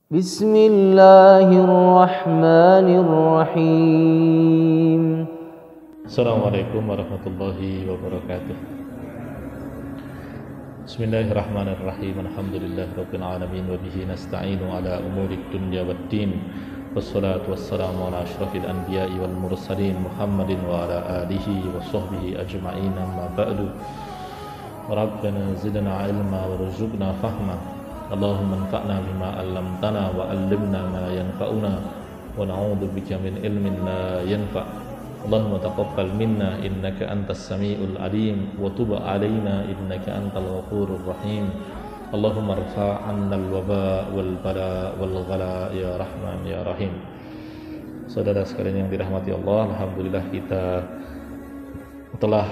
Bismillahirrahmanirrahim. Assalamualaikum warahmatullahi wabarakatuh. Bismillahirrahmanirrahim. Alhamdulillahirabbil alamin wa bihi nasta'inu ala umurid dunya waddin. Wassalatu wassalamu ala asyrafil anbiya'i wal mursalin Muhammadin wa ala alihi wa sahbihi ajma'in, amma ba'du. Rabbana zidna ilma warzuqna fahma. Allahumma anfa'na bima 'allamtana wa 'allimna ma yanfa'una wa na'udzu bika min ilmin la yanfa'. Allahumma taqabbal minna innaka antas samiul alim wa tub 'alaina innaka antal ghafurur rahim. Allahumma irfa' 'anna al-waba wal bala wal ghala ya rahman ya rahim. Saudara sekalian yang dirahmati Allah, alhamdulillah kita telah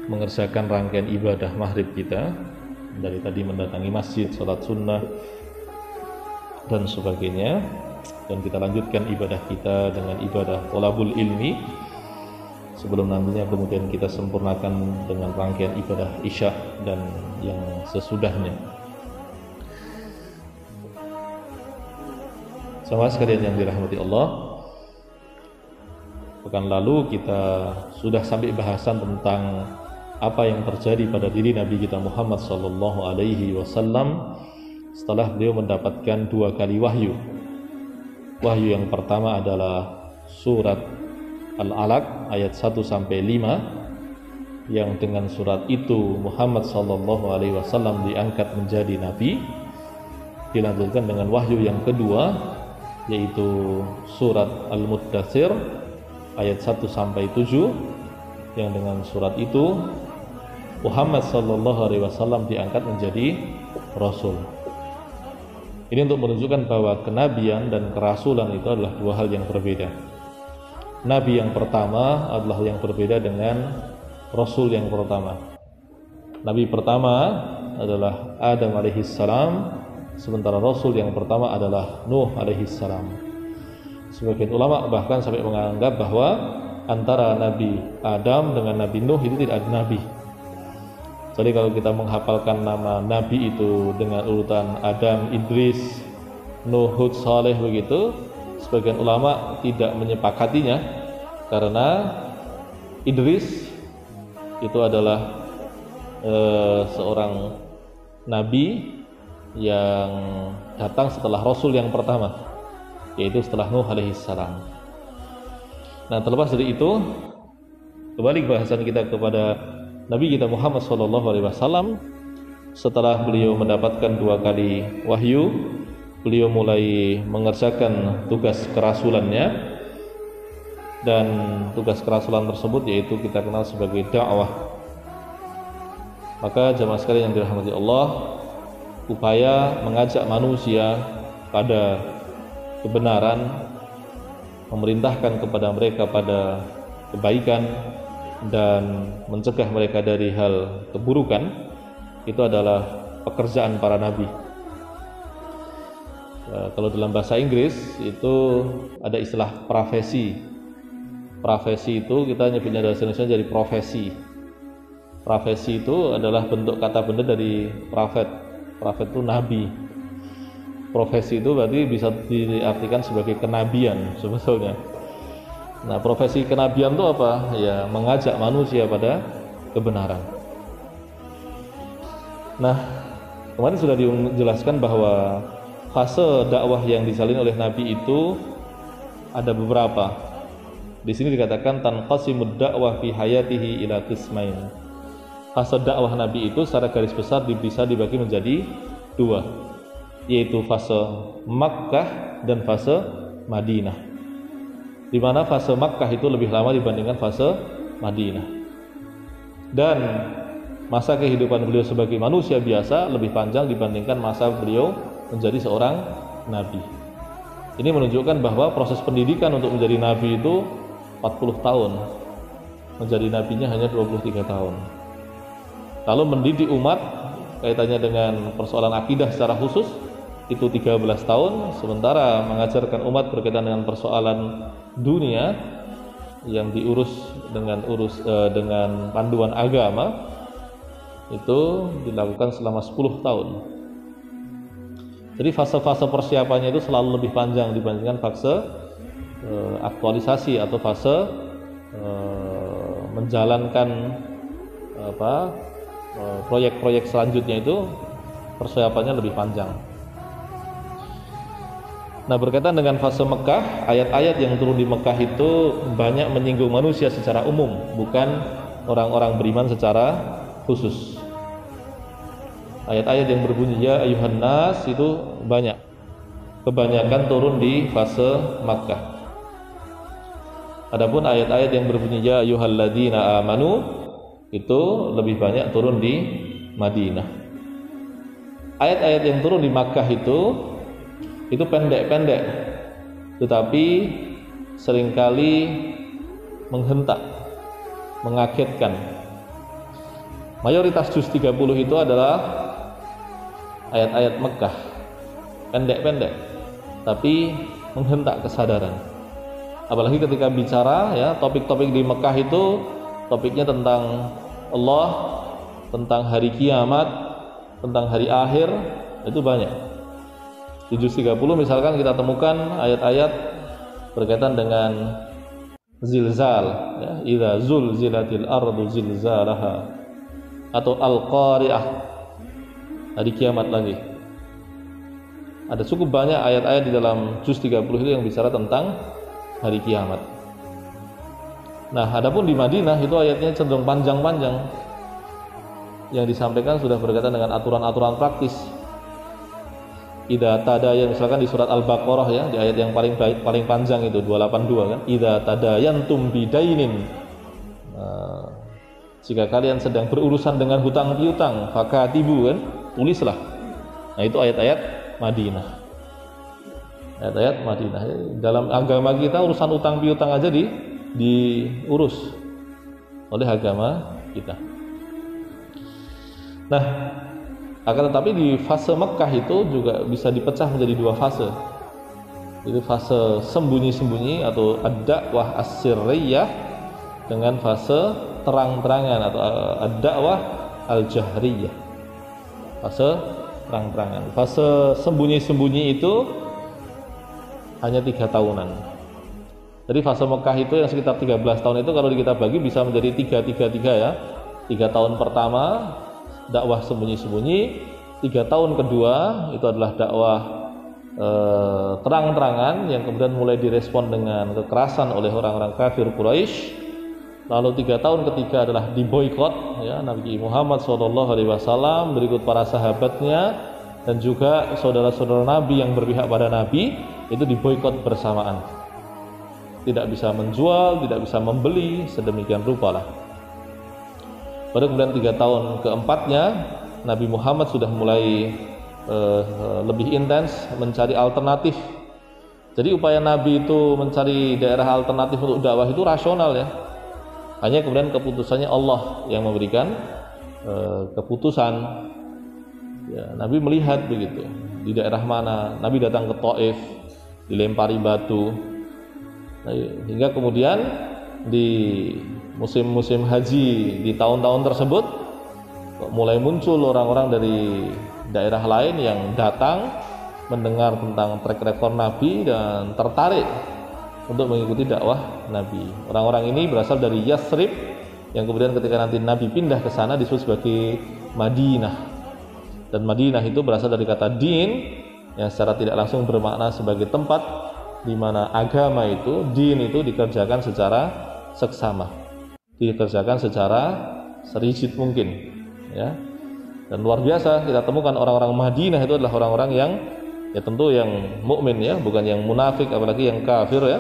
mengerjakan rangkaian ibadah maghrib kita. Dari tadi mendatangi masjid, salat sunnah dan sebagainya, dan kita lanjutkan ibadah kita dengan ibadah thalabul ilmi sebelum nantinya kemudian kita sempurnakan dengan rangkaian ibadah isya dan yang sesudahnya. Sama sekalian yang dirahmati Allah, pekan lalu kita sudah sampai bahasan tentang apa yang terjadi pada diri Nabi kita Muhammad sallallahu alaihi wasallam setelah beliau mendapatkan dua kali wahyu. Wahyu yang pertama adalah surat Al-Alaq ayat 1 sampai 5, yang dengan surat itu Muhammad sallallahu alaihi wasallam diangkat menjadi nabi. Dilanjutkan dengan wahyu yang kedua, yaitu surat Al-Muddatsir ayat 1 sampai 7, yang dengan surat itu Muhammad sallallahu alaihi wasallam diangkat menjadi rasul. Ini untuk menunjukkan bahwa kenabian dan kerasulan itu adalah dua hal yang berbeda. Nabi yang pertama adalah yang berbeda dengan rasul yang pertama. Nabi pertama adalah Adam alaihissalam, sementara rasul yang pertama adalah Nuh alaihissalam. Sebagian ulama bahkan sampai menganggap bahwa antara Nabi Adam dengan Nabi Nuh itu tidak ada nabi. Jadi kalau kita menghafalkan nama nabi itu dengan urutan Adam, Idris, Nuh, Hud, Saleh begitu, sebagian ulama tidak menyepakatinya karena Idris itu adalah seorang nabi yang datang setelah rasul yang pertama, yaitu setelah Nuh alaihissalam. Nah, terlepas dari itu, kembali bahasan kita kepada Nabi kita Muhammad SAW. Setelah beliau mendapatkan dua kali wahyu, beliau mulai mengerjakan tugas kerasulannya, dan tugas kerasulan tersebut yaitu kita kenal sebagai dakwah. Maka jamaah sekalian yang dirahmati Allah, upaya mengajak manusia pada kebenaran, memerintahkan kepada mereka pada kebaikan dan mencegah mereka dari hal keburukan, itu adalah pekerjaan para nabi. Kalau dalam bahasa Inggris itu ada istilah profesi. Profesi itu kita nyebutnya dalam bahasa Indonesia jadi profesi. Profesi itu adalah bentuk kata benda dari prophet. Prophet itu nabi. Profesi itu berarti bisa diartikan sebagai kenabian sebetulnya. Nah, profesi kenabian itu apa? Ya, mengajak manusia pada kebenaran. Nah, kemarin sudah dijelaskan bahwa fase dakwah yang disalin oleh Nabi itu ada beberapa. Di sini dikatakan tanqasimud dakwah fi hayatihi ila qismain. Fase dakwah Nabi itu secara garis besar bisa dibagi menjadi dua, yaitu fase Makkah dan fase Madinah. Di mana fase Makkah itu lebih lama dibandingkan fase Madinah. Dan masa kehidupan beliau sebagai manusia biasa lebih panjang dibandingkan masa beliau menjadi seorang nabi. Ini menunjukkan bahwa proses pendidikan untuk menjadi nabi itu 40 tahun. Menjadi nabinya hanya 23 tahun. Lalu mendidik umat kaitannya dengan persoalan akidah secara khusus itu 13 tahun, sementara mengajarkan umat berkaitan dengan persoalan dunia yang diurus dengan panduan agama itu dilakukan selama 10 tahun. Jadi fase-fase persiapannya itu selalu lebih panjang dibandingkan fase aktualisasi atau fase menjalankan proyek-proyek selanjutnya, itu persiapannya lebih panjang. Nah, berkaitan dengan fase Mekah, ayat-ayat yang turun di Mekah itu banyak menyinggung manusia secara umum, bukan orang-orang beriman secara khusus. Ayat-ayat yang berbunyi ya ayuhan nas itu banyak, kebanyakan turun di fase Makkah. Adapun ayat-ayat yang berbunyi ya ayyuhalladzina amanu itu lebih banyak turun di Madinah. Ayat-ayat yang turun di Makkah itu pendek-pendek, tetapi seringkali menghentak, mengagetkan. Mayoritas juz 30 itu adalah ayat-ayat Mekah, pendek-pendek, tapi menghentak kesadaran. Apalagi ketika bicara ya topik-topik di Mekah itu topiknya tentang Allah, tentang hari kiamat, tentang hari akhir, itu banyak. Di juz 30 misalkan kita temukan ayat-ayat berkaitan dengan zilzal, ya, idza zulzilatil ardu zilzalaha, atau al-qari'ah, hari kiamat lagi. Ada cukup banyak ayat-ayat di dalam juz 30 itu yang bicara tentang hari kiamat. Nah, adapun di Madinah itu ayatnya cenderung panjang-panjang. Yang disampaikan sudah berkaitan dengan aturan-aturan praktis. Idza tadayan, misalkan di surat Al-Baqarah ya, di ayat yang paling panjang itu 282 kan, idza tadayantum bidainin, jika kalian sedang berurusan dengan hutang piutang, fakatibu kan, tulislah. Nah, itu ayat-ayat Madinah. Ayat-ayat Madinah. Dalam agama kita urusan hutang piutang aja diurus oleh agama kita. Nah, akan tetapi di fase Mekah itu juga bisa dipecah menjadi dua fase. Itu fase sembunyi-sembunyi atau ad-dakwah as-sirriyah dengan fase terang-terangan atau ad-dakwah al-jahriyah. Fase terang-terangan. Fase sembunyi-sembunyi itu hanya 3 tahunan. Jadi fase Mekah itu yang sekitar 13 tahun itu kalau kita bagi bisa menjadi 3 ya. 3 tahun pertama dakwah sembunyi-sembunyi, 3 tahun kedua itu adalah dakwah terang-terangan yang kemudian mulai direspon dengan kekerasan oleh orang-orang kafir Quraisy. Lalu 3 tahun ketiga adalah diboikot ya, Nabi Muhammad SAW berikut para sahabatnya dan juga saudara-saudara Nabi yang berpihak pada Nabi itu diboikot bersamaan. Tidak bisa menjual, tidak bisa membeli, sedemikian rupa lah. Pada kemudian 3 tahun keempatnya Nabi Muhammad sudah mulai lebih intens mencari alternatif. Jadi upaya Nabi itu mencari daerah alternatif untuk dakwah itu rasional ya. Hanya kemudian keputusannya Allah yang memberikan keputusan. Ya, Nabi melihat begitu di daerah mana. Nabi datang ke Taif, dilempari batu. Nah, hingga kemudian di musim-musim haji di tahun-tahun tersebut mulai muncul orang-orang dari daerah lain yang datang mendengar tentang track record Nabi dan tertarik untuk mengikuti dakwah Nabi. Orang-orang ini berasal dari Yathrib yang kemudian ketika nanti Nabi pindah ke sana disebut sebagai Madinah. Dan Madinah itu berasal dari kata din yang secara tidak langsung bermakna sebagai tempat di mana agama itu, din itu dikerjakan secara seksama, dikerjakan secara serigid mungkin ya. Dan luar biasa kita temukan orang-orang Madinah itu adalah orang-orang yang ya tentu yang mukmin ya, bukan yang munafik apalagi yang kafir ya.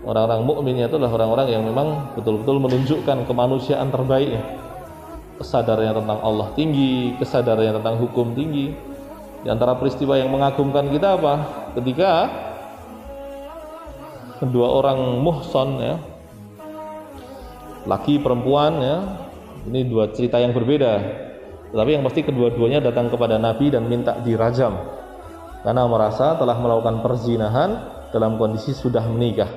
Orang-orang mukminnya itu adalah orang-orang yang memang betul-betul menunjukkan kemanusiaan terbaiknya. Kesadarannya tentang Allah tinggi, kesadarannya tentang hukum tinggi. Di antara peristiwa yang mengagumkan kita apa? Ketika kedua orang muhson ya, laki perempuan ya, ini dua cerita yang berbeda, tetapi yang pasti kedua-duanya datang kepada Nabi dan minta dirajam karena merasa telah melakukan perzinahan dalam kondisi sudah menikah.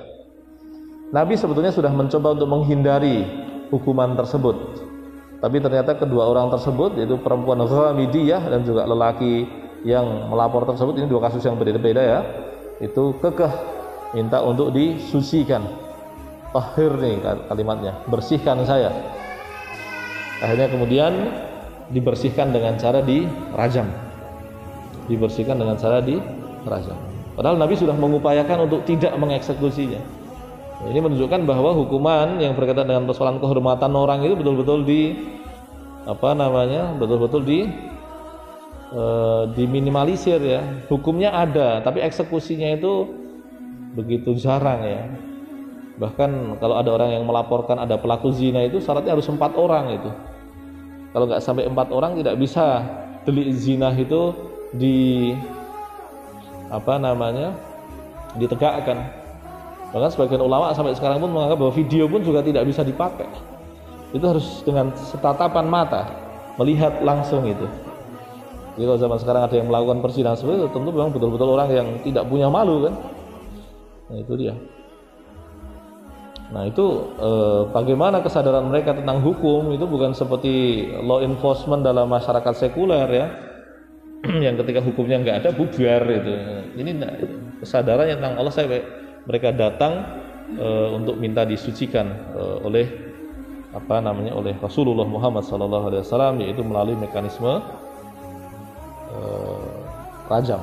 Nabi sebetulnya sudah mencoba untuk menghindari hukuman tersebut, tapi ternyata kedua orang tersebut, yaitu perempuan Ghamidiyah dan juga lelaki yang melapor tersebut, ini dua kasus yang berbeda ya, itu kekeh minta untuk disucikan. Tahhir nih kalimatnya, bersihkan saya. Akhirnya kemudian dibersihkan dengan cara dirajam. Dibersihkan dengan cara dirajam. Padahal Nabi sudah mengupayakan untuk tidak mengeksekusinya. Ini menunjukkan bahwa hukuman yang berkaitan dengan persoalan kehormatan orang itu betul-betul diminimalisir ya. Hukumnya ada, tapi eksekusinya itu begitu jarang ya. Bahkan kalau ada orang yang melaporkan ada pelaku zina itu syaratnya harus 4 orang itu. Kalau nggak sampai 4 orang tidak bisa delik zina itu ditegakkan. Bahkan sebagian ulama sampai sekarang pun menganggap bahwa video pun juga tidak bisa dipakai. Itu harus dengan setatapan mata, melihat langsung itu. Jadi kalau zaman sekarang ada yang melakukan perzinahan seperti itu, tentu memang betul-betul orang yang tidak punya malu kan. Nah itu dia. Nah itu bagaimana kesadaran mereka tentang hukum itu bukan seperti law enforcement dalam masyarakat sekuler ya, yang ketika hukumnya nggak ada bubar itu. Ini kesadarannya tentang Allah mereka datang untuk minta disucikan oleh oleh Rasulullah Muhammad SAW, yaitu melalui mekanisme rajam.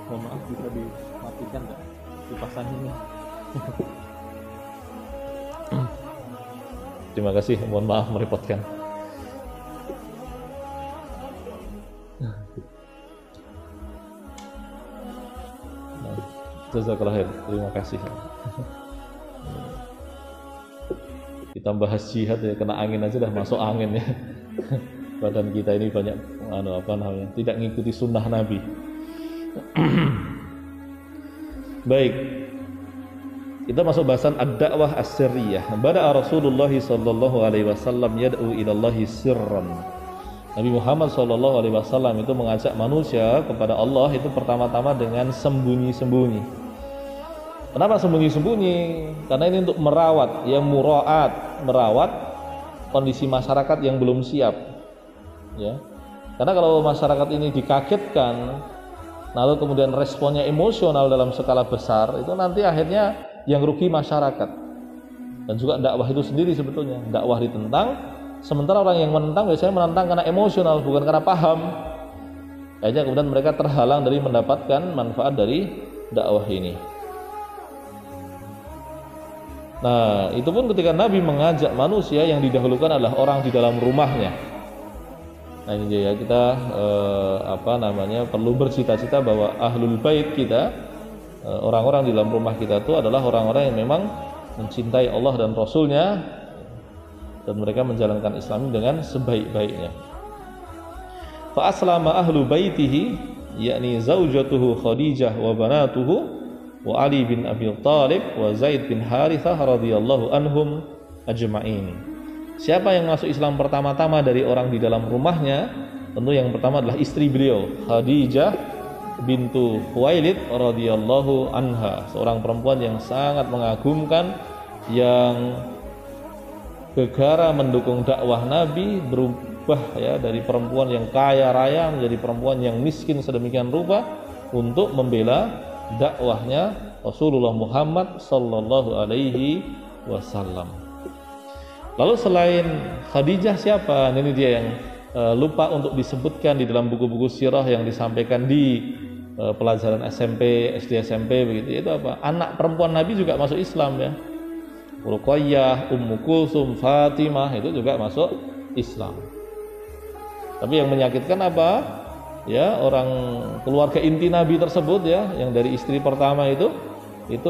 Mohon maaf, bisa dimatikan nggak kipasan ini? Terima kasih, mohon maaf merepotkan. Jazakallah khair, terima kasih. Kita bahas jihad ya, kena angin aja dah masuk angin ya. Badan kita ini banyak tidak ngikuti sunnah Nabi. Baik, kita masuk bahasan ad-da'wah as-sirriyah. Bada'a Rasulullah sallallahu alaihi wasallam yad'u ila Allah sirran. Nabi Muhammad sallallahu alaihi wasallam itu mengajak manusia kepada Allah itu pertama-tama dengan sembunyi-sembunyi. Kenapa sembunyi-sembunyi? Karena ini untuk merawat kondisi masyarakat yang belum siap. Ya. Karena kalau masyarakat ini dikagetkan, lalu kemudian responnya emosional dalam skala besar, itu nanti akhirnya yang rugi masyarakat. Dan juga dakwah itu sendiri sebetulnya, dakwah ditentang, sementara orang yang menentang biasanya menentang karena emosional, bukan karena paham. Akhirnya kemudian mereka terhalang dari mendapatkan manfaat dari dakwah ini. Nah, itu pun ketika Nabi mengajak manusia, yang didahulukan adalah orang di dalam rumahnya. Nah, ini dia ya, kita perlu bercita-cita bahwa ahlul bait kita, orang-orang di dalam rumah kita itu adalah orang-orang yang memang mencintai Allah dan Rasulnya, dan mereka menjalankan Islam dengan sebaik-baiknya. Fa aslama ahlu baitihi, yakni zaujatuhu Khadijah wa banatuhu wa Ali bin Abi Thalib wa Zaid bin Harithah radhiyallahu anhum ajma'in. Siapa yang masuk Islam pertama-tama dari orang di dalam rumahnya? Tentu yang pertama adalah istri beliau, Khadijah bintu Khuwailid radhiyallahu anha, seorang perempuan yang sangat mengagumkan, yang gegara mendukung dakwah Nabi, berubah ya dari perempuan yang kaya raya menjadi perempuan yang miskin sedemikian rupa untuk membela dakwahnya Rasulullah Muhammad sallallahu alaihi wasallam. Lalu selain Khadijah siapa? Ini dia yang lupa untuk disebutkan di dalam buku-buku sirah yang disampaikan di pelajaran SMP, SD SMP begitu. Itu apa? Anak perempuan Nabi juga masuk Islam ya. Ruqayyah, Ummu Kulsum, Fatimah itu juga masuk Islam. Tapi yang menyakitkan apa? Ya, orang keluarga inti Nabi tersebut ya, yang dari istri pertama itu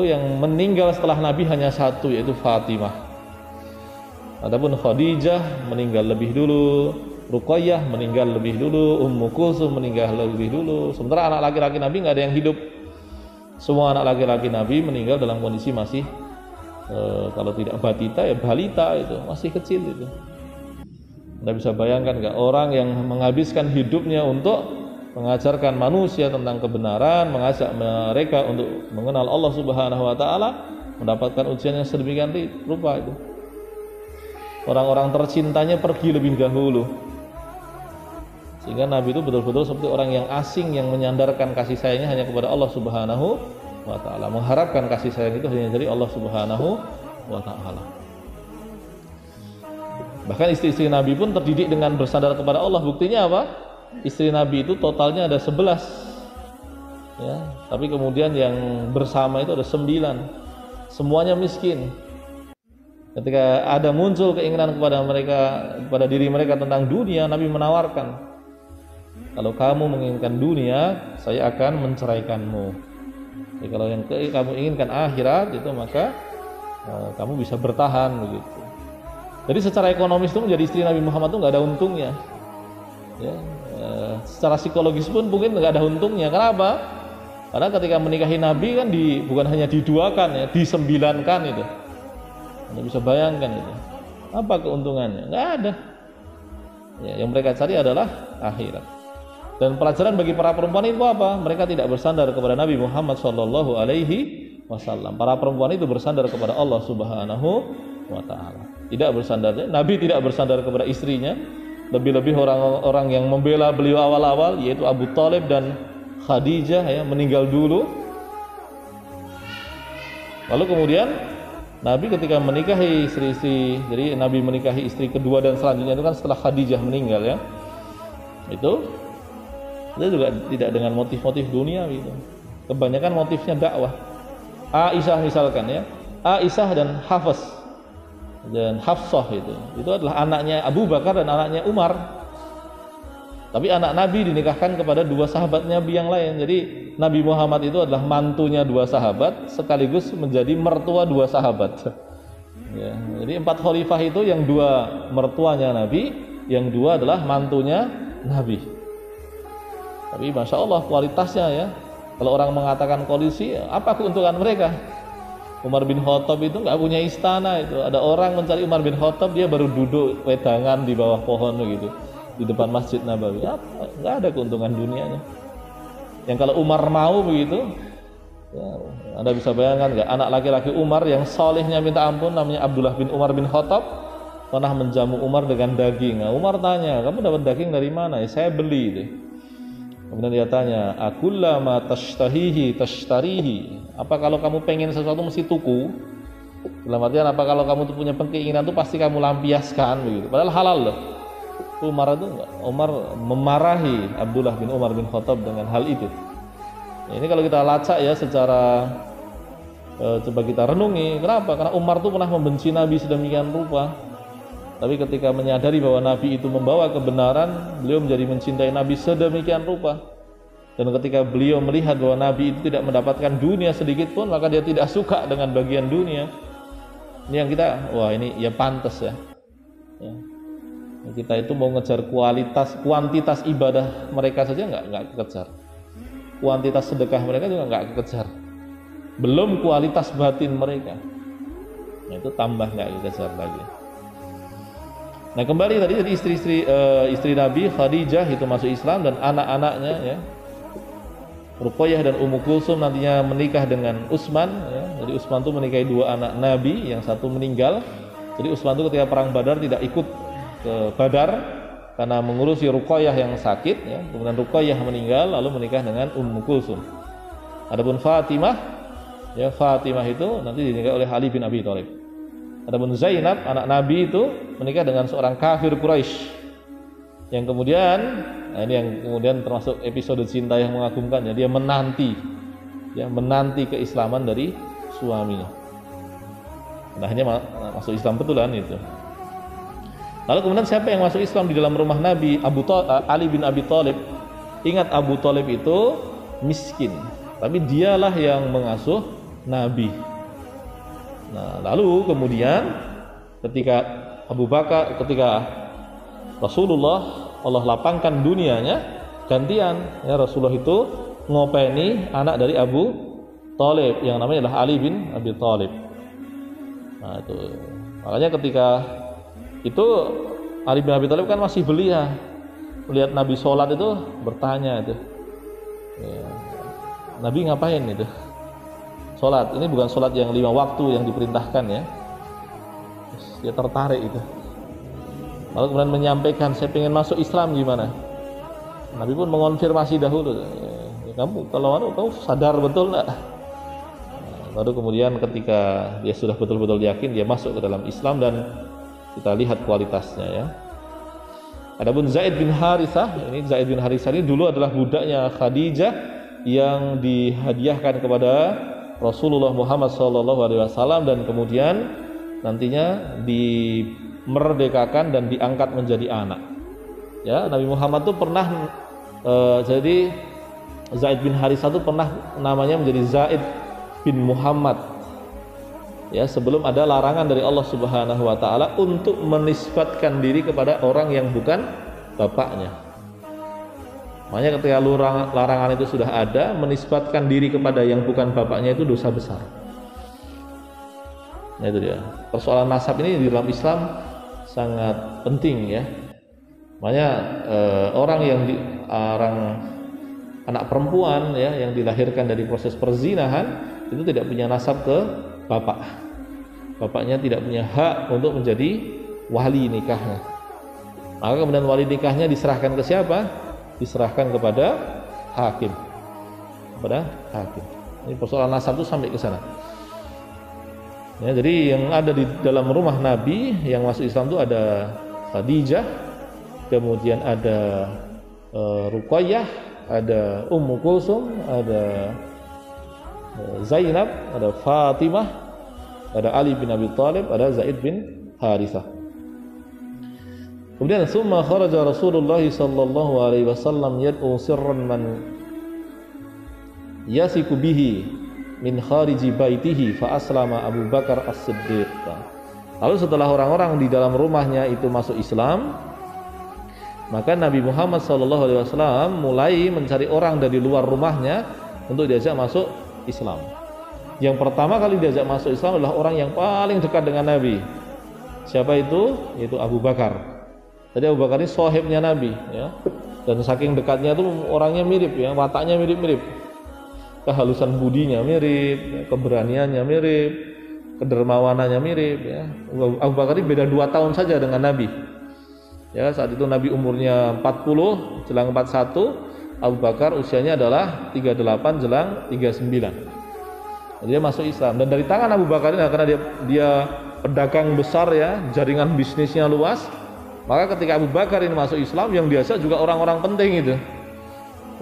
yang meninggal setelah Nabi hanya satu, yaitu Fatimah. Adapun Khadijah meninggal lebih dulu, Ruqayyah meninggal lebih dulu, Ummu Kulsum meninggal lebih dulu. Sementara anak laki-laki Nabi nggak ada yang hidup. Semua anak laki-laki Nabi meninggal dalam kondisi masih kalau tidak batita ya balita, itu masih kecil itu. Anda bisa bayangkan nggak, orang yang menghabiskan hidupnya untuk mengajarkan manusia tentang kebenaran, mengajak mereka untuk mengenal Allah Subhanahu wa taala, mendapatkan ujian yang sedemikian rupa itu. Orang-orang tercintanya pergi lebih dahulu. Sehingga Nabi itu betul-betul seperti orang yang asing yang menyandarkan kasih sayangnya hanya kepada Allah Subhanahu wa ta'ala, mengharapkan kasih sayang itu hanya dari Allah Subhanahu wa ta'ala. Bahkan istri-istri Nabi pun terdidik dengan bersandar kepada Allah. Buktinya apa? Istri Nabi itu totalnya ada 11 ya, tapi kemudian yang bersama itu ada 9, semuanya miskin. Ketika ada muncul keinginan kepada mereka, kepada diri mereka tentang dunia, Nabi menawarkan, kalau kamu menginginkan dunia, saya akan menceraikanmu. Jadi kalau yang kamu inginkan akhirat itu, maka kamu bisa bertahan begitu. Jadi secara ekonomis itu menjadi istri Nabi Muhammad itu nggak ada untungnya. Ya, secara psikologis pun mungkin nggak ada untungnya. Kenapa? Karena ketika menikahi Nabi kan bukan hanya diduakan ya, disembilankan itu. Anda bisa bayangkan itu. Apa keuntungannya? Nggak ada. Ya, yang mereka cari adalah akhirat. Dan pelajaran bagi para perempuan itu apa? Mereka tidak bersandar kepada Nabi Muhammad SAW. Para perempuan itu bersandar kepada Allah Subhanahu wa ta'ala. Tidak bersandar, Nabi tidak bersandar kepada istrinya. Lebih-lebih orang-orang yang membela beliau awal-awal, yaitu Abu Thalib dan Khadijah ya, meninggal dulu. Lalu kemudian Nabi ketika menikahi istri-istri, jadi Nabi menikahi istri kedua dan selanjutnya itu kan setelah Khadijah meninggal ya. Itu juga tidak dengan motif-motif dunia gitu. Kebanyakan motifnya dakwah. Aisyah misalkan ya, Aisyah dan Hafsah itu adalah anaknya Abu Bakar dan anaknya Umar. Tapi anak Nabi dinikahkan kepada dua sahabat Nabi yang lain. Jadi Nabi Muhammad itu adalah mantunya dua sahabat sekaligus menjadi mertua dua sahabat. Ya, jadi 4 khalifah itu yang 2 mertuanya Nabi, yang 2 adalah mantunya Nabi. Tapi masya Allah kualitasnya ya. Kalau orang mengatakan koalisi, apa keuntungan mereka? Umar bin Khattab itu nggak punya istana itu. Ada orang mencari Umar bin Khattab, dia baru duduk wedangan di bawah pohon begitu di depan Masjid Nabawi. Nggak ada keuntungan dunianya. Yang kalau Umar mau begitu, ya, Anda bisa bayangkan nggak? Anak laki-laki Umar yang solehnya minta ampun, namanya Abdullah bin Umar bin Khattab, pernah menjamu Umar dengan daging. Nah, Umar tanya, kamu dapat daging dari mana? Ya, saya beli deh. Kemudian dia tanya, akullama tashtahihi tashtarihi. Apa kalau kamu pengen sesuatu mesti tuku? Dalam artian apa kalau kamu tuh punya keinginan tuh pasti kamu lampiaskan begitu. Padahal halal loh. Umar itu enggak. Umar memarahi Abdullah bin Umar bin Khattab dengan hal itu. Ya, ini kalau kita lacak ya secara coba kita renungi, kenapa? Karena Umar tuh pernah membenci Nabi sedemikian rupa. Tapi ketika menyadari bahwa Nabi itu membawa kebenaran, beliau menjadi mencintai Nabi sedemikian rupa. Dan ketika beliau melihat bahwa Nabi itu tidak mendapatkan dunia sedikit pun, maka dia tidak suka dengan bagian dunia. Ini yang kita, wah ini ya pantas ya. Kita itu mau ngejar kuantitas ibadah mereka saja nggak kejar. Kuantitas sedekah mereka juga nggak kejar. Belum kualitas batin mereka. Nah, itu tambah nggak kejar lagi. Nah kembali tadi, jadi istri Nabi Khadijah itu masuk Islam dan anak-anaknya ya, Ruqayyah dan Ummu Kulsum nantinya menikah dengan Utsman ya. Jadi Utsman itu menikahi 2 anak Nabi, yang satu meninggal. Jadi Utsman itu ketika perang Badar tidak ikut ke Badar karena mengurusi Ruqayyah yang sakit ya. Kemudian Ruqayyah meninggal lalu menikah dengan Ummu Kulsum. Adapun Fatimah ya, Fatimah itu nanti dinikahi oleh Ali bin Abi Thalib. Adapun Zainab anak Nabi itu menikah dengan seorang kafir Quraisy yang kemudian, nah ini yang kemudian termasuk episode cinta yang mengagumkan ya, dia menanti keislaman dari suaminya. Nah akhirnya masuk Islam betulan itu. Lalu kemudian siapa yang masuk Islam di dalam rumah Nabi? Ali bin Abi Thalib. Ingat Abu Thalib itu miskin, tapi dialah yang mengasuh Nabi. Nah, lalu kemudian ketika Rasulullah Allah lapangkan dunianya, gantian ya, Rasulullah itu ngopeni anak dari Abu Thalib yang namanya adalah Ali bin Abi Thalib. Nah, itu makanya ketika itu Ali bin Abi Thalib kan masih belia, melihat Nabi sholat itu bertanya itu ya, Nabi ngapain itu sholat? Ini bukan sholat yang 5 waktu yang diperintahkan ya. Terus dia tertarik itu. Lalu kemudian menyampaikan, saya pengen masuk Islam gimana? Nabi pun mengonfirmasi dahulu, kamu sadar betul nggak? Baru kemudian ketika dia sudah betul-betul yakin, dia masuk ke dalam Islam dan kita lihat kualitasnya ya. Adapun Zaid bin Harithah, ini dulu adalah budaknya Khadijah yang dihadiahkan kepada Rasulullah Muhammad SAW dan kemudian nantinya dimerdekakan dan diangkat menjadi anak. Ya, Nabi Muhammad itu pernah jadi Zaid bin Harithah itu pernah namanya menjadi Zaid bin Muhammad. Ya, sebelum ada larangan dari Allah Subhanahu wa taala untuk menisbatkan diri kepada orang yang bukan bapaknya. Makanya ketika larangan itu sudah ada, menisbatkan diri kepada yang bukan bapaknya itu dosa besar. Nah itu dia. Persoalan nasab ini di dalam Islam sangat penting ya. Makanya orang anak perempuan ya yang dilahirkan dari proses perzinahan itu tidak punya nasab ke bapak. Bapaknya tidak punya hak untuk menjadi wali nikahnya. Maka kemudian wali nikahnya diserahkan ke siapa? Diserahkan kepada hakim. Ini persoalan nasab itu sampai ke sana. Ya, jadi yang ada di dalam rumah Nabi yang masuk Islam itu ada Khadijah, kemudian ada Ruqayyah, ada Ummu Kulsum, ada Zainab, ada Fatimah, ada Ali bin Abi Thalib, ada Zaid bin Harithah. Kemudian summa kharaja Rasulullah sallallahu alaihi wasallam yad'u sirran man yasiku bihi min khariji baitihi fa aslama Abu Bakar As-Siddiq. Lalu setelah orang-orang di dalam rumahnya itu masuk Islam, maka Nabi Muhammad sallallahu alaihi wasallam mulai mencari orang dari luar rumahnya untuk diajak masuk Islam. Yang pertama kali diajak masuk Islam adalah orang yang paling dekat dengan Nabi. Siapa itu? Yaitu Abu Bakar. Jadi Abu Bakar ini sahibnya Nabi ya. Dan saking dekatnya itu orangnya mirip ya, wataknya mirip-mirip. Kehalusan budinya mirip, ya, keberaniannya mirip, kedermawanannya mirip ya. Abu Bakar ini beda 2 tahun saja dengan Nabi. Ya, saat itu Nabi umurnya 40 jelang 41, Abu Bakar usianya adalah 38 jelang 39. Dia masuk Islam dan dari tangan Abu Bakar ini karena dia pedagang besar ya, jaringan bisnisnya luas. Maka ketika Abu Bakar ini masuk Islam, yang biasa juga orang-orang penting itu.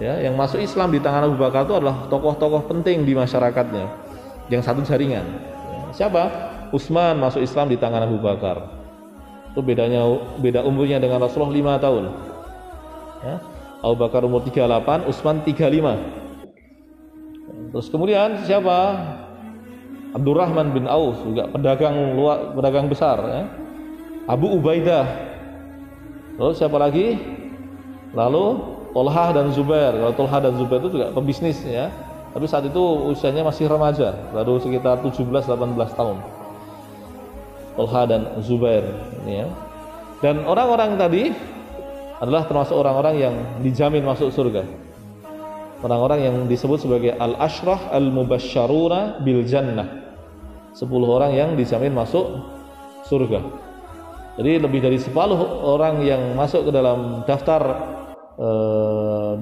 Ya, yang masuk Islam di tangan Abu Bakar itu adalah tokoh-tokoh penting di masyarakatnya. Yang satu jaringan. Ya, siapa? Utsman masuk Islam di tangan Abu Bakar. Itu beda umurnya dengan Rasulullah 5 tahun. Ya, Abu Bakar umur 38, Utsman 35. Terus kemudian siapa? Abdurrahman bin Auf juga pedagang besar ya. Abu Ubaidah. Lalu siapa lagi? Lalu Tolhah dan Zubair. Kalau Tolhah dan Zubair itu juga pebisnis ya. Tapi saat itu usianya masih remaja, baru sekitar 17-18 tahun. Tolhah dan Zubair ini ya. Dan orang-orang tadi adalah termasuk orang-orang yang dijamin masuk surga. Orang-orang yang disebut sebagai al-ashrah al-mubasysyaruna bil jannah. 10 orang yang dijamin masuk surga. Jadi lebih dari 10 orang yang masuk ke dalam daftar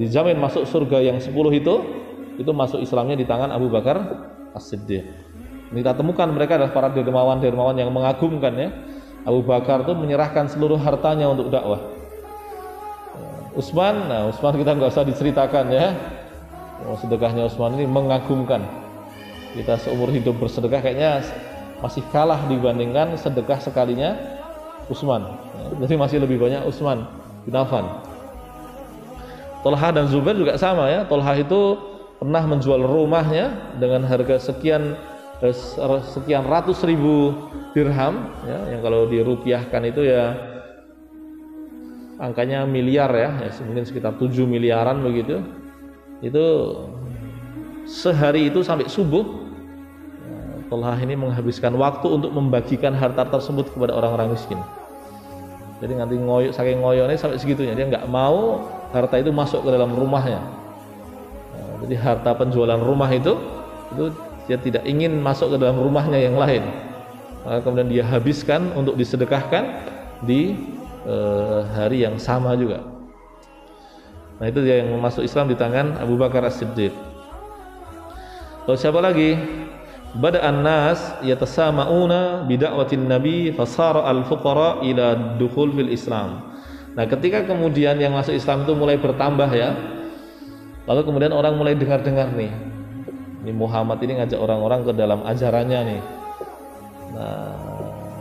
dijamin masuk surga yang 10 itu masuk Islamnya di tangan Abu Bakar As-Siddiq. Kita temukan mereka adalah para dermawan-dermawan yang mengagumkan ya. Abu Bakar itu menyerahkan seluruh hartanya untuk dakwah. Utsman kita nggak usah diceritakan ya. Sedekahnya Utsman ini mengagumkan. Kita seumur hidup bersedekah kayaknya masih kalah dibandingkan sedekah sekalinya Utsman. Jadi masih lebih banyak Utsman bin Affan. Tolhah dan Zubair juga sama ya. Tolhah itu pernah menjual rumahnya dengan harga sekian ratus ribu dirham ya, yang kalau dirupiahkan itu ya angkanya miliar ya, mungkin sekitar 7 miliaran begitu. Itu sehari itu sampai subuh Tolhah ini menghabiskan waktu untuk membagikan harta tersebut kepada orang-orang miskin. Jadi nanti saking ngoyonnya sampai segitunya, dia nggak mau harta itu masuk ke dalam rumahnya. Jadi harta penjualan rumah itu dia tidak ingin masuk ke dalam rumahnya yang lain. Maka kemudian dia habiskan untuk disedekahkan di hari yang sama juga. Nah itu dia yang masuk Islam di tangan Abu Bakar As-Siddiq. Lalu siapa lagi? Bada'an nas yatasama'una bida'watin nabi fasara al-fuqara ila dukhul fil Islam. Nah ketika kemudian yang masuk Islam itu mulai bertambah ya, lalu kemudian orang mulai dengar-dengar nih, ini Muhammad ini ngajak orang-orang ke dalam ajarannya nih. Nah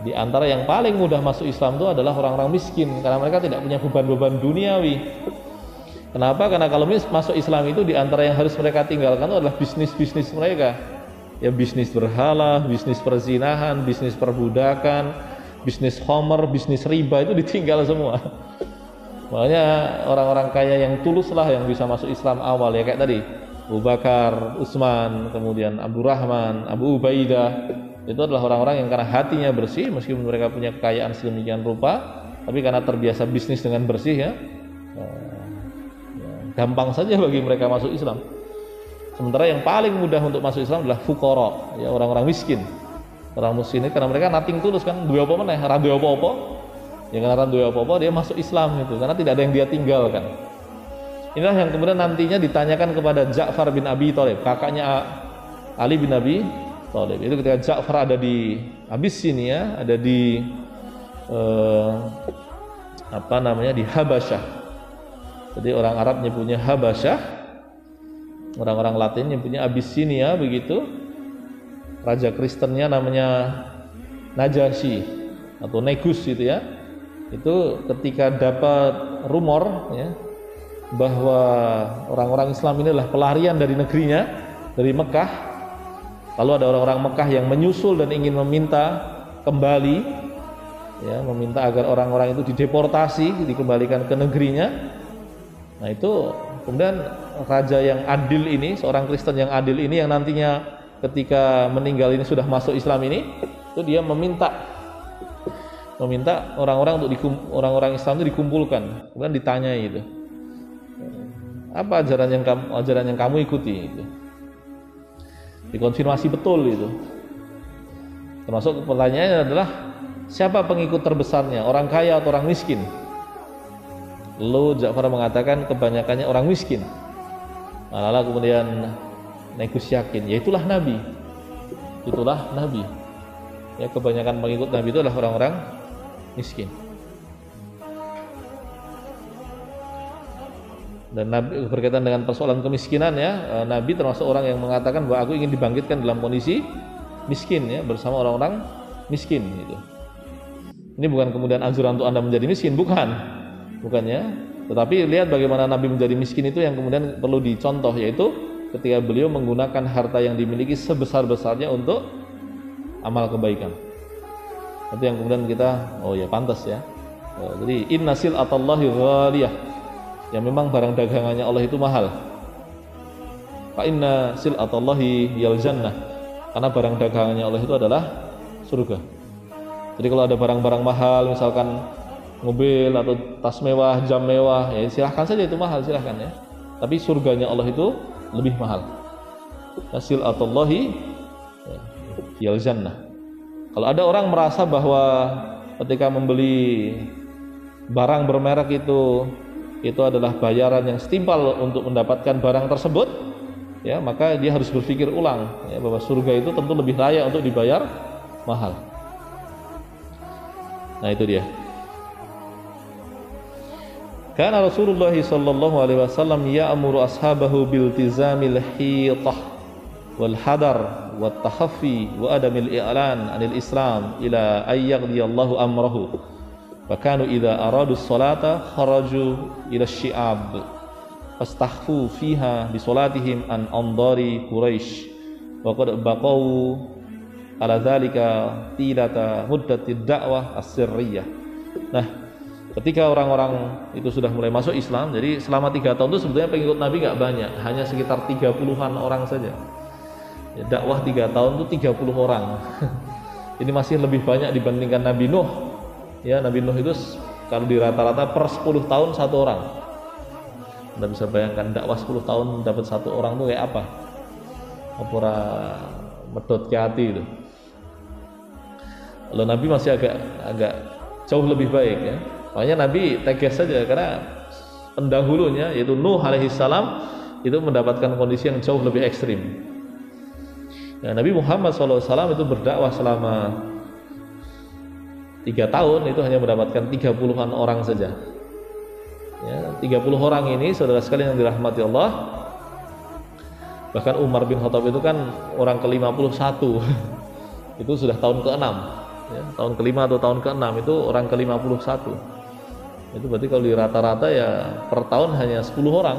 di antara yang paling mudah masuk Islam itu adalah orang-orang miskin, karena mereka tidak punya beban-beban duniawi. Kenapa? Karena kalau masuk Islam itu di antara yang harus mereka tinggalkan itu adalah bisnis-bisnis mereka. Ya bisnis berhala, bisnis perzinahan, bisnis perbudakan, bisnis khamr, bisnis riba itu ditinggal semua. Makanya orang-orang kaya yang tulus lah yang bisa masuk Islam awal ya kayak tadi Abu Bakar, Utsman, kemudian Abdurrahman, Abu Ubaidah. Itu adalah orang-orang yang karena hatinya bersih meskipun mereka punya kekayaan sedemikian rupa, tapi karena terbiasa bisnis dengan bersih ya, gampang saja bagi mereka masuk Islam. Sementara yang paling mudah untuk masuk Islam adalah fuqara, ya orang-orang miskin. Orang miskin ini karena mereka nating tulus kan, duwe apa meneh, ra duwe apa-apa. Ya karena ra duwe apa-apa dia masuk Islam gitu, karena tidak ada yang dia tinggalkan. Inilah yang kemudian nantinya ditanyakan kepada Ja'far bin Abi Thalib, kakaknya Ali bin Abi Thalib. Itu ketika Ja'far ada di Abyssinia, ada di di Habasyah. Jadi orang Arab nyebutnya Habasyah, orang-orang Latin nyebutnya Abyssinia begitu. Raja Kristennya namanya Najasyi atau Negus gitu ya. Itu ketika dapat rumor ya, bahwa orang-orang Islam ini adalah pelarian dari negerinya, dari Mekah. Lalu ada orang-orang Mekah yang menyusul dan ingin meminta kembali, ya, meminta agar orang-orang itu dideportasi, dikembalikan ke negerinya. Nah itu kemudian raja yang adil ini, seorang Kristen yang adil ini yang nantinya ketika meninggal ini sudah masuk Islam ini, itu dia meminta orang-orang untuk orang-orang Islam itu dikumpulkan, kemudian ditanyai itu, apa ajaran yang kamu ikuti itu, dikonfirmasi betul itu. Termasuk pertanyaannya adalah siapa pengikut terbesarnya, orang kaya atau orang miskin? Lalu Ja'far mengatakan kebanyakannya orang miskin. Nah, lalu kemudian Negus yakin, ya itulah Nabi. Ya kebanyakan pengikut Nabi itu adalah orang-orang miskin. Dan Nabi berkaitan dengan persoalan kemiskinan ya, Nabi termasuk orang yang mengatakan bahwa aku ingin dibangkitkan dalam kondisi miskin ya, bersama orang-orang miskin gitu. Ini bukan kemudian anjuran untuk Anda menjadi miskin, bukannya, tetapi lihat bagaimana Nabi menjadi miskin itu yang kemudian perlu dicontoh, yaitu ketika beliau menggunakan harta yang dimiliki sebesar-besarnya untuk amal kebaikan. Itu yang kemudian kita, oh ya pantas ya. Jadi inna sil'atallahi ghaliyah, ya memang barang dagangannya Allah itu mahal. Fa inna sil'atallahi yal jannah, karena barang dagangannya Allah itu adalah surga. Jadi kalau ada barang-barang mahal, misalkan mobil atau tas mewah, jam mewah, ya silahkan saja itu mahal, silahkan ya. Tapi surganya Allah itu lebih mahal. Sil'atallahi yal jannah. Kalau ada orang merasa bahwa ketika membeli barang bermerek itu adalah bayaran yang setimpal untuk mendapatkan barang tersebut, ya maka dia harus berpikir ulang ya, bahwa surga itu tentu lebih layak untuk dibayar mahal. Nah itu dia. Karena Rasulullah sallallahu alaihi wasallam ya'muru ashabahu biltizamil hitah wal hadar wat takhaffi wa adamil i'lan 'anil Islam ila ayyaqdiyallahu amrahu. Wa kanu idza aradu as-salata kharaju ila asy-syi'ab fastahfu fiha bi salatihim an andari Quraisy wa qad baqau ala dzalika tilata muddatid da'wah as-sirriyah. Nah, ketika orang-orang itu sudah mulai masuk Islam, jadi selama 3 tahun itu sebetulnya pengikut Nabi nggak banyak, hanya sekitar 30-an orang saja. Ya, dakwah 3 tahun itu 30 orang. Ini masih lebih banyak dibandingkan Nabi Nuh. Ya, Nabi Nuh itu kalau di rata-rata per 10 tahun 1 orang. Anda bisa bayangkan dakwah 10 tahun dapat 1 orang itu kayak apa? Apa medot ke hati itu. Kalau Nabi masih agak jauh lebih baik ya. Makanya Nabi tegas saja, karena pendahulunya yaitu Nuh alaihi salam itu mendapatkan kondisi yang jauh lebih ekstrim. Ya, Nabi Muhammad SAW itu berdakwah selama 3 tahun itu hanya mendapatkan 30-an orang saja. Ya, 30 orang ini saudara sekalian yang dirahmati Allah. Bahkan Umar bin Khattab itu kan orang ke-51 itu sudah tahun ke-6 ya, tahun ke-5 atau tahun ke-6 itu orang ke-51. Itu berarti kalau di rata-rata ya per tahun hanya 10 orang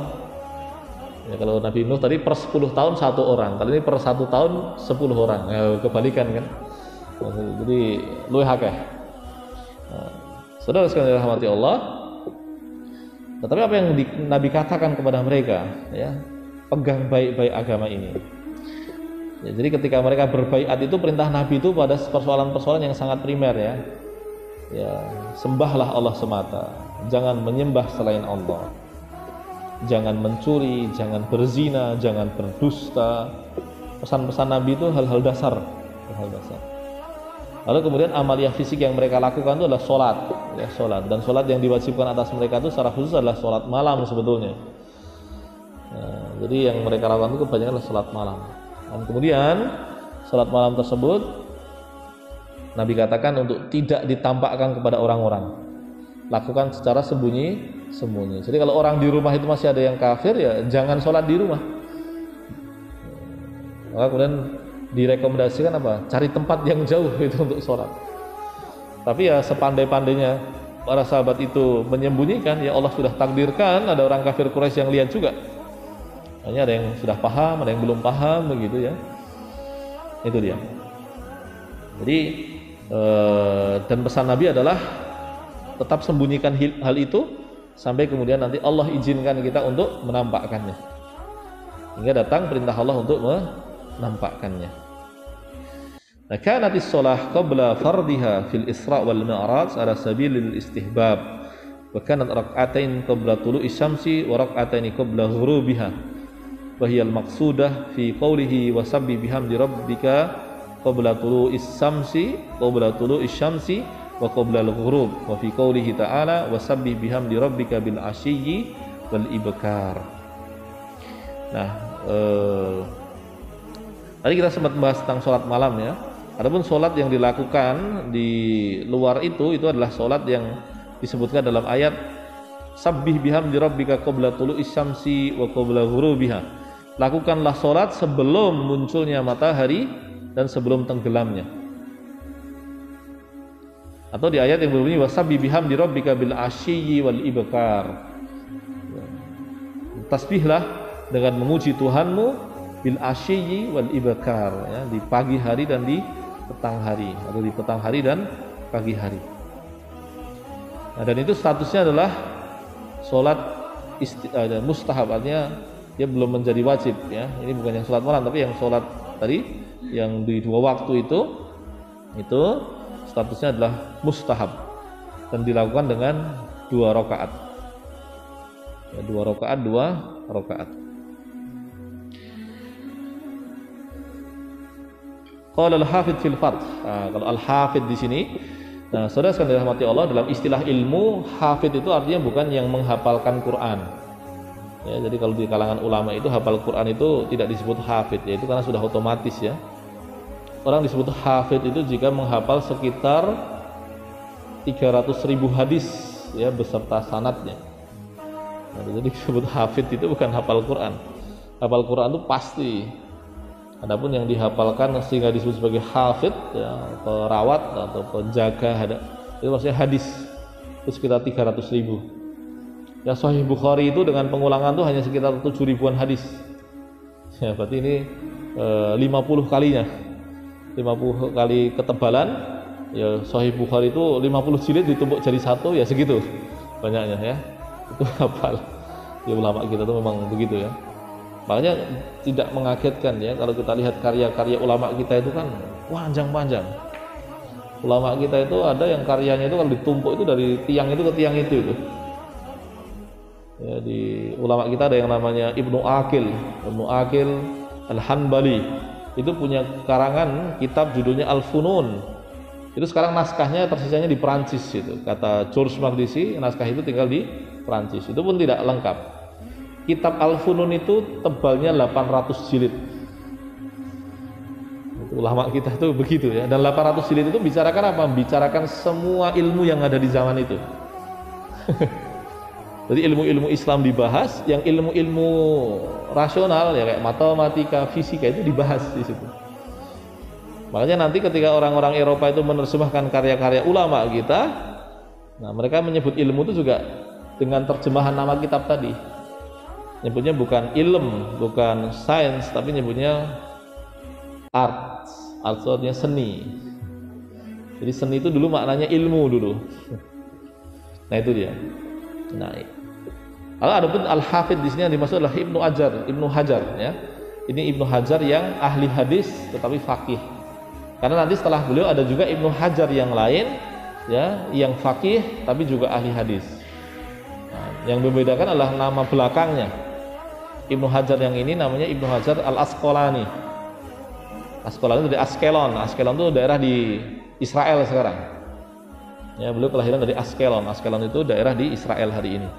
ya, kalau Nabi Nuh tadi per 10 tahun 1 orang, kali ini per 1 tahun 10 orang ya, kebalikan kan. Jadi luwih akeh. Saudara sekalian dirahmati Allah. Tetapi apa yang Nabi katakan kepada mereka ya, pegang baik-baik agama ini ya, jadi ketika mereka berbaiat itu perintah Nabi itu pada persoalan-persoalan yang sangat primer ya. Ya, sembahlah Allah semata, jangan menyembah selain Allah, jangan mencuri, jangan berzina, jangan berdusta. Pesan-pesan Nabi itu hal-hal dasar, hal dasar. Lalu kemudian amaliyah fisik yang mereka lakukan itu adalah sholat ya, sholat. Dan sholat yang diwajibkan atas mereka itu secara khusus adalah sholat malam sebetulnya. Nah, jadi yang mereka lakukan itu kebanyakan adalah sholat malam. Dan kemudian sholat malam tersebut Nabi katakan untuk tidak ditampakkan kepada orang-orang, lakukan secara sembunyi-sembunyi. Jadi kalau orang di rumah itu masih ada yang kafir ya jangan sholat di rumah. Maka kemudian direkomendasikan apa? Cari tempat yang jauh itu untuk sholat. Tapi ya sepandai-pandainya para sahabat itu menyembunyikan, ya Allah sudah takdirkan ada orang kafir Quraisy yang lihat juga. Hanya ada yang sudah paham, ada yang belum paham begitu ya. Itu dia. Jadi dan pesan Nabi adalah tetap sembunyikan hal itu sampai kemudian nanti Allah izinkan kita untuk menampakkannya. Hingga datang perintah Allah untuk menampakkannya. Nah, kanatis shalah qabla fardhiha fil Isra wal Mi'raj ala sabilil istihbab. Wa kanat rak'atain qabla tulu'i syamsi wa rak'atain qabla ghurubiha. Wa hiya al-maqsudah fi qawlihi wa sabbi bihamdi rabbika qabla tulu'is syamsi wa qabla al-ghurub wa fi qawlihi ta'ala wa sabbi bihamdi rabbika bil ashiyyi wal ibkar. Nah, tadi kita sempat bahas tentang sholat malam ya. Adapun sholat yang dilakukan di luar itu adalah sholat yang disebutkan dalam ayat sabbih bihamdi rabbika qabla tulu'is syamsi wa qabla ghurubiha. Lakukanlah sholat sebelum munculnya matahari dan sebelum tenggelamnya. Atau di ayat yang berbunyi wasabbih bihamdi rabbika bil ashiyyi wal ibkar. Tasbihlah dengan memuji Tuhanmu bil ashiyyi wal ibkar ya, di pagi hari dan di petang hari, atau di petang hari dan pagi hari. Nah, dan itu statusnya adalah sholat mustahab, artinya dia belum menjadi wajib ya. Ini bukan yang sholat malam, tapi yang sholat tadi yang di 2 waktu itu statusnya adalah mustahab dan dilakukan dengan 2 rakaat. Ya, 2 rakaat. Qala al-Hafidz fil Fath. Nah, kalau al-Hafidz di sini, nah, saudara sekalian dirahmati Allah, dalam istilah ilmu, hafidz itu artinya bukan yang menghafalkan Quran. Ya, jadi kalau di kalangan ulama itu hafal Quran itu tidak disebut hafidz, yaitu karena sudah otomatis ya. Orang disebut hafidz itu jika menghafal sekitar 300.000 hadis ya beserta sanadnya. Nah, jadi disebut hafidz itu bukan hafal Quran. Hafal Quran itu pasti. Adapun yang dihafalkan sehingga disebut sebagai hafidz ya, perawat atau penjaga itu maksudnya hadis itu sekitar 300.000. Ya, Sahih Bukhari itu dengan pengulangan itu hanya sekitar 7.000-an hadis. Ya, berarti ini 50 kalinya. 50 kali ketebalan. Ya, Sahih Bukhari itu 50 jilid ditumpuk jadi satu ya segitu banyaknya ya. Itu hafal. Ya, ulama kita itu memang begitu ya. Makanya tidak mengagetkan ya kalau kita lihat karya-karya ulama kita itu kan panjang-panjang. Ulama kita itu ada yang karyanya itu kalau ditumpuk itu dari tiang itu ke tiang itu. Ya, di ulama kita ada yang namanya Ibnu Aqil Al-Hanbali. Itu punya karangan kitab judulnya Al-Funun. Itu sekarang naskahnya tersisanya di Perancis itu. Kata George Makdisi, naskah itu tinggal di Prancis. Itu pun tidak lengkap. Kitab Al-Funun itu tebalnya 800 jilid. Itu ulama kita tuh begitu ya. Dan 800 jilid itu bicarakan apa? Bicarakan semua ilmu yang ada di zaman itu. Jadi ilmu-ilmu Islam dibahas, yang ilmu-ilmu rasional ya kayak matematika, fisika itu dibahas di situ. Makanya nanti ketika orang-orang Eropa itu menerjemahkan karya-karya ulama kita, nah mereka menyebut ilmu itu juga dengan terjemahan nama kitab tadi. Nyebutnya bukan ilm, bukan sains, tapi nyebutnya art. Art itu artinya seni. Jadi seni itu dulu maknanya ilmu dulu. Nah itu dia. Nah, kalau ada pun Al-Hafidh di sini yang dimaksud adalah Ibnu Hajar ya. Ini Ibnu Hajar yang ahli hadis tetapi faqih. Karena nanti setelah beliau ada juga Ibnu Hajar yang lain ya, yang faqih tapi juga ahli hadis. Nah, yang membedakan adalah nama belakangnya. Ibnu Hajar yang ini namanya Ibnu Hajar Al-Asqalani. Asqalani itu dari Askelon. Askelon itu daerah di Israel sekarang. Ya, beliau kelahiran dari Askelon. Askelon itu daerah di Israel hari ini.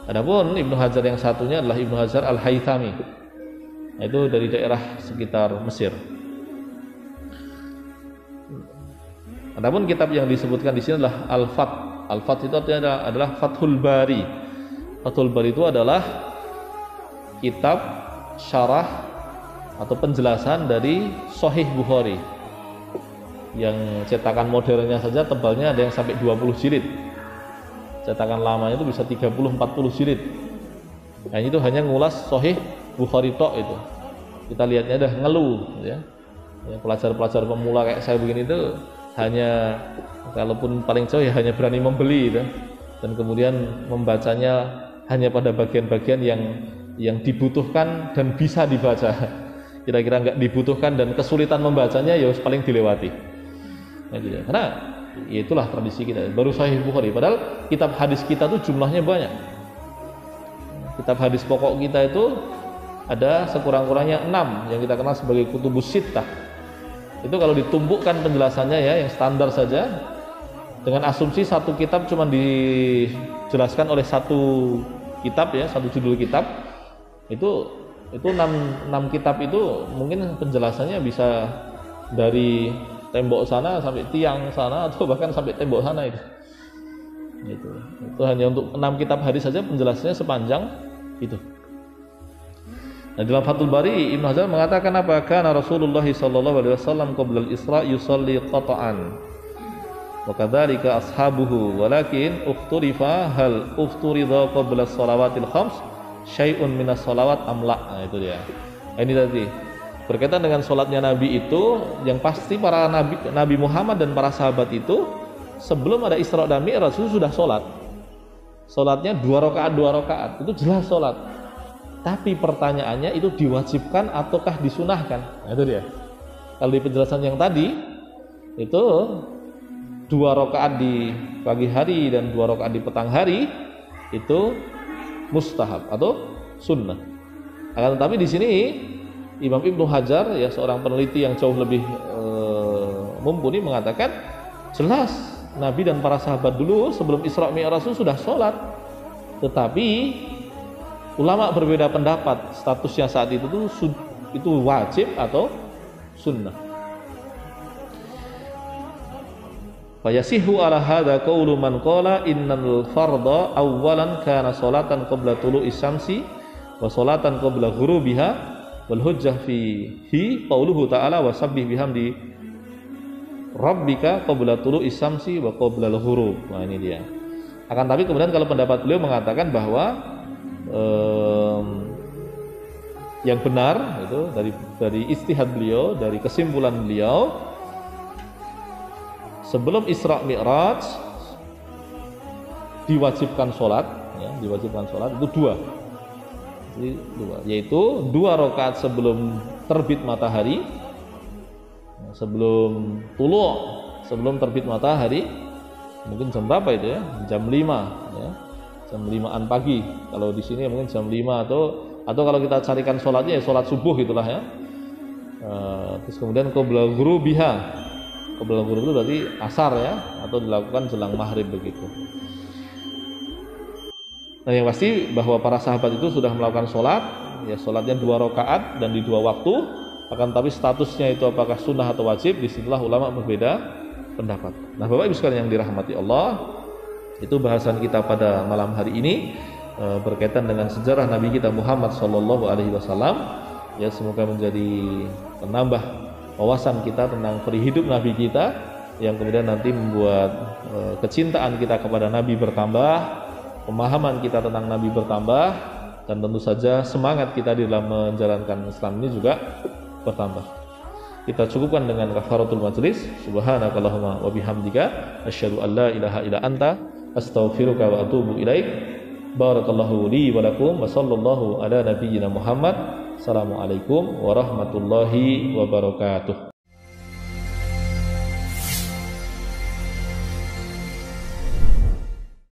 Adapun Ibnu Hajar yang satunya adalah Ibnu Hajar Al-Haythami. Itu dari daerah sekitar Mesir. Adapun kitab yang disebutkan di sini adalah Al-Fath. Al-Fath itu artinya adalah Fathul Bari. Fathul Bari itu adalah kitab syarah atau penjelasan dari Sahih Bukhari. Yang cetakan modernnya saja tebalnya ada yang sampai 20 jilid. Cetakan lamanya itu bisa 30-40 jilid. Nah itu hanya ngulas Sahih Bukhari tok itu. Kita lihatnya dah ngeluh ya. Pelajar-pelajar pemula kayak saya begini itu hanya kalaupun paling jauh ya hanya berani membeli gitu. Dan kemudian membacanya hanya pada bagian-bagian yang dibutuhkan dan bisa dibaca. Kira-kira nggak dibutuhkan dan kesulitan membacanya ya paling dilewati. Nah, gitu. Karena ya itulah tradisi kita. Baru Sahih Bukhari. Padahal kitab hadis kita tuh jumlahnya banyak. Kitab hadis pokok kita itu ada sekurang-kurangnya 6 yang kita kenal sebagai kutubus sittah. Itu kalau ditumbukkan penjelasannya ya yang standar saja dengan asumsi satu kitab cuma dijelaskan oleh satu kitab ya, satu judul kitab. Itu 6 kitab itu mungkin penjelasannya bisa dari tembok sana sampai tiang sana atau bahkan sampai tembok sana itu. Itu hanya untuk 6 kitab hadis saja penjelasannya sepanjang itu. Nah, dalam Fathul Bari Ibnu Hajar mengatakan apa? Kana Rasulullah sallallahu alaihi wasallam qabla al-Isra yusalli qata'an. Wa kadzalika ashabuhu walakin ufturifa hal ufturida qabla as-salawatil khams syai'un minas salawat amla. Nah, itu dia. Ini tadi berkaitan dengan sholatnya Nabi itu, yang pasti para Nabi Muhammad dan para sahabat itu sebelum ada Isra dan Mi'raj itu sudah sholat. Sholatnya 2 rakaat itu jelas sholat. Tapi pertanyaannya itu diwajibkan ataukah disunahkan? Nah, itu dia. Kalau di penjelasan yang tadi itu 2 rakaat di pagi hari dan 2 rakaat di petang hari itu mustahab atau sunnah. Akan tetapi di sini Imam Ibnu Hajar ya seorang peneliti yang jauh lebih mumpuni mengatakan jelas Nabi dan para sahabat dulu sebelum Isra Mi'raj itu sudah sholat, tetapi ulama berbeda pendapat statusnya saat itu wajib atau sunnah. Fayasihu ala hadza qaulu man qala innal fardha awwalan kana sholatan qabla tulu'is syamsi wa sholatan qabla ghurubiha. Wal hujjah fihi qauluhu ta'ala wasabbih bihamdi rabbika qabla tulu'is syamsi wa qabla al-ghurub. Nah ini dia. Akan tapi kemudian kalau pendapat beliau mengatakan bahwa yang benar itu dari ijtihad beliau, dari kesimpulan beliau, sebelum Isra Mi'raj diwajibkan sholat ya, diwajibkan sholat itu 2. Yaitu 2 rakaat sebelum terbit matahari, sebelum terbit matahari, mungkin jam berapa itu ya, jam 5 ya, jam 5-an pagi kalau di sini mungkin jam 5 atau kalau kita carikan sholatnya ya sholat subuh itulah ya. Terus kemudian qabla ghurubiha, qabla ghurub itu berarti asar ya, atau dilakukan jelang maghrib begitu. Nah, yang pasti bahwa para sahabat itu sudah melakukan sholat, ya sholatnya 2 rakaat dan di 2 waktu. Akan tapi statusnya itu apakah sunnah atau wajib, disitulah ulama berbeda pendapat. Nah, Bapak Ibu sekalian yang dirahmati Allah, itu bahasan kita pada malam hari ini berkaitan dengan sejarah Nabi kita Muhammad SAW. Ya, semoga menjadi penambah wawasan kita tentang perihidup Nabi kita, yang kemudian nanti membuat kecintaan kita kepada Nabi bertambah, pemahaman kita tentang Nabi bertambah, dan tentu saja semangat kita di dalam menjalankan Islam ini juga bertambah. Kita cukupkan dengan kafaratul majlis. Subhanakallahumma wa bihamdika asyhadu an la ilaha illa anta astaghfiruka wa atubu ilaik. Barakallahu li wa lakum wa sallallahu ala nabiyyina Muhammad. Assalamualaikum warahmatullahi wabarakatuh.